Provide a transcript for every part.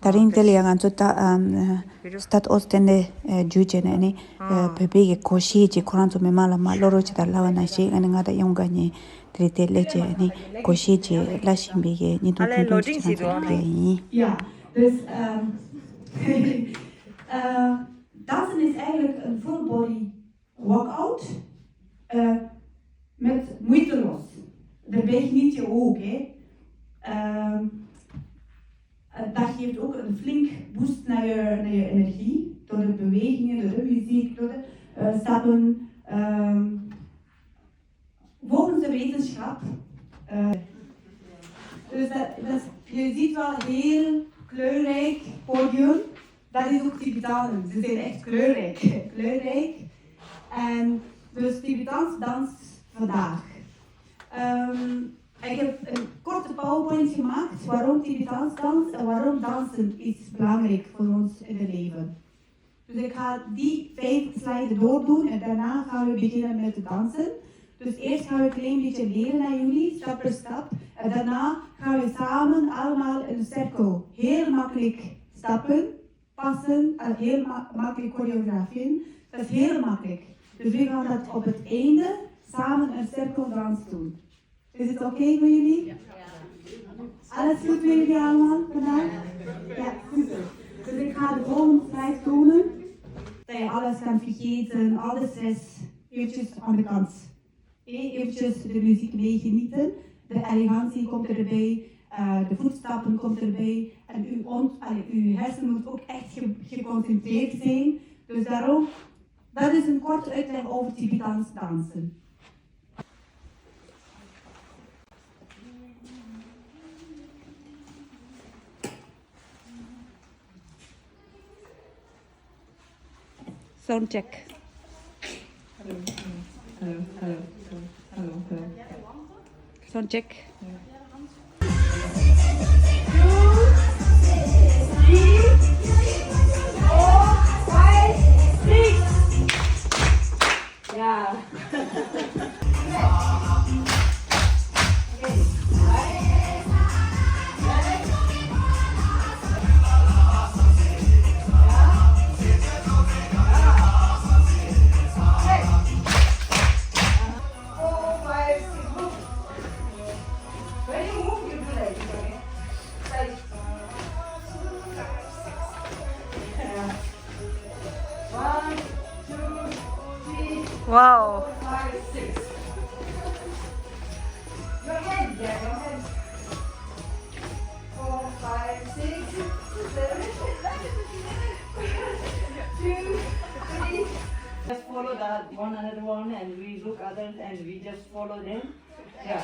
다른 데리양한 좋다 스타트 오스텐데 주제네 베베게 고시지 코란도 메말라 말로로지 달라와나시 가능하다 용가니 드리텔레제 아니 고시지 라심비게 니도 돈돈지 Ja, dus dansen is eigenlijk een full body workout met moeiteloos. Daarbij geniet je ook. Dat geeft ook een flink boost naar je energie, door de bewegingen, door de muziek, door de stappen. Volgens de wetenschap. Dus je ziet wel heel kleurrijk podium. Dat is ook Tibetan. Ze zijn echt kleurrijk. En dus Tibetaans dans vandaag. Ik heb een korte PowerPoint gemaakt waarom Tibetaans dans en waarom dansen is belangrijk voor ons in het leven. Dus ik ga die 5 slides doordoen en daarna gaan we beginnen met het dansen. Dus eerst gaan we een klein beetje leren aan jullie, stap per stap. En daarna gaan we samen allemaal in een cirkel heel makkelijk stappen, passen en heel makkelijk choreograferen. Dat is heel makkelijk. Dus we gaan dat op het einde samen een cirkeldans doen. Is het oké voor jullie? Ja. Alles goed voor jullie allemaal vandaag? Ja, super. Dus ik ga de volgende slide tonen. Dat je alles kan vergeten, alle stress eventjes aan de kant. Eventjes de muziek mee genieten. De elegantie komt erbij, de voetstappen komt erbij. En uw hersenen moet ook echt geconcentreerd zijn. Dus daarom, dat is een korte uitleg over Tibetaans dansen. Sound check. Hello. Sound check. Ja. Wow. 5, 6. Your hand, yeah, your hand. 4, 5, 6, 7, 2, 3. Just follow that one another one and we look others and we just follow them. Yeah.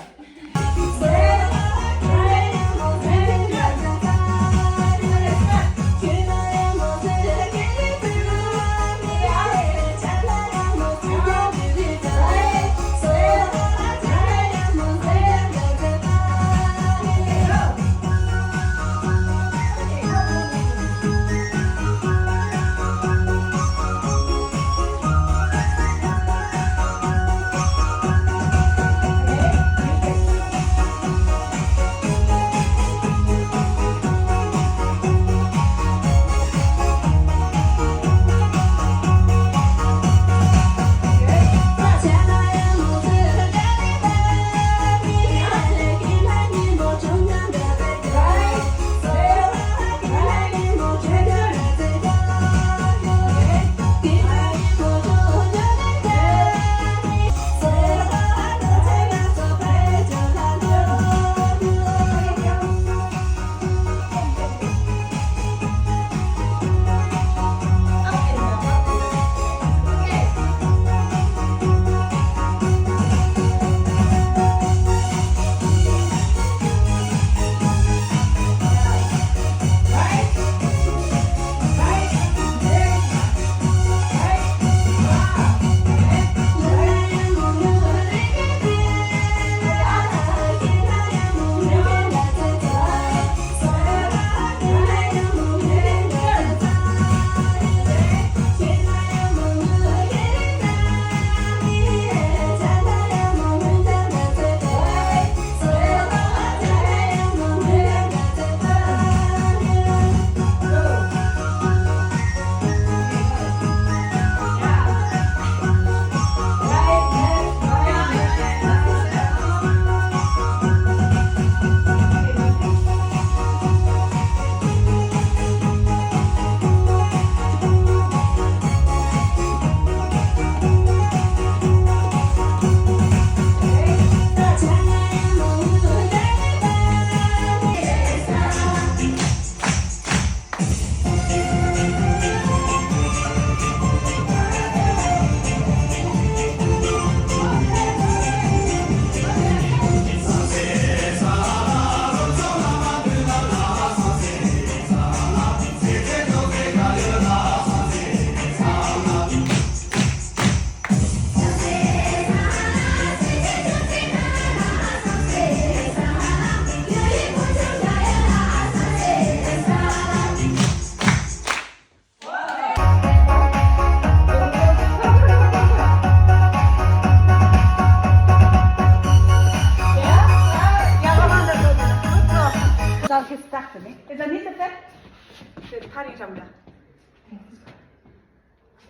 팔이 잡자.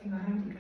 이거 하면 이거